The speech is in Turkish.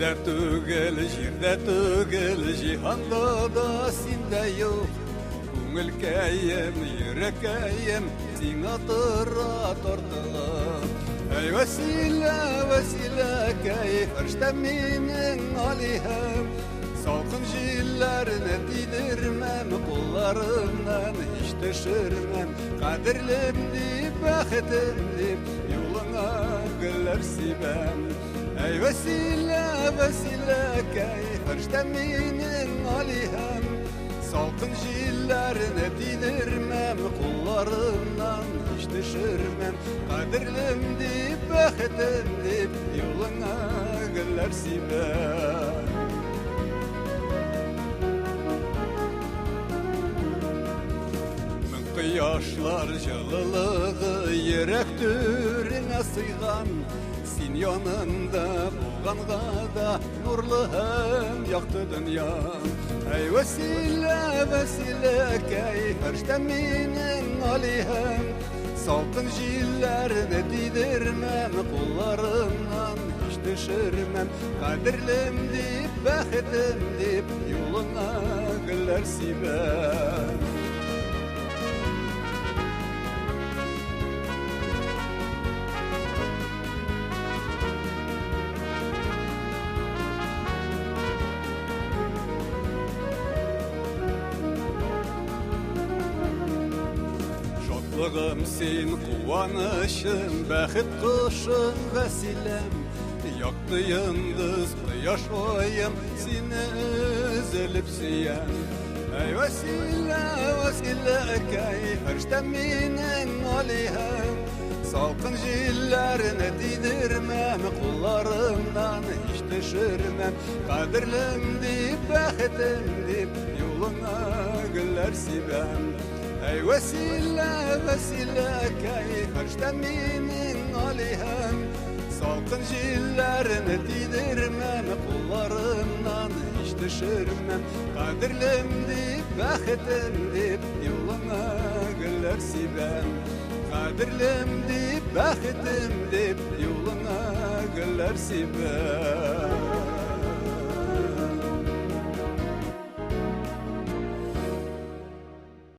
Der tugel, jirde tugel, jihanda da sinde yok. Kungel kayem, yürek kayem, sina tırra tortala. Ey vesile, vesile kay, farşta minin aleyhem. Salkın jillerine didirmem, kullarımdan hiç düşürmem. Kadirlimdi, bahitimdi, yoluna güller sibem. Ey vesile, vesile kay, farşta minin aleyhem. Salkın jillerine didirmem, kullarımdan hiç düşürmem. Kadirlim deyip, bahitim deyip, yoluna güller sibem. Min kıyaşlar jılılığı yürek türüne sıygan. Sin yanında bulğanğa da nurlu hem yaktı dünya. Ey vesile, vesile kay, farşta minin aleyhem. Salkın jillerine didirmem, kullarımdan hiç düşürmem. Kadirlim deyip, bahitim deyip, yoluna güller sibem. Şadlığım sen, kuvanışım, bəxit kuşum, vesilem. Yaktı yıldız, kıyaş oyum, seni üzülüp siyem. Ey vesile, vesile kay, farşta minin aleyhem. Salkın jillerine didirmem, kullarımdan hiç düşürmem. Kadirlim deyip, bahitim deyip, yoluna güller sibem. Ey vesile, vesile kay, farşta minin aleyhem. Salkın jillerine didirmem, kullarımdan hiç düşürmem. Kadirlim deyip, bahitim deyip, yoluna güller sibem. Kadirlim deyip, bahitim deyip, yoluna güller sibem.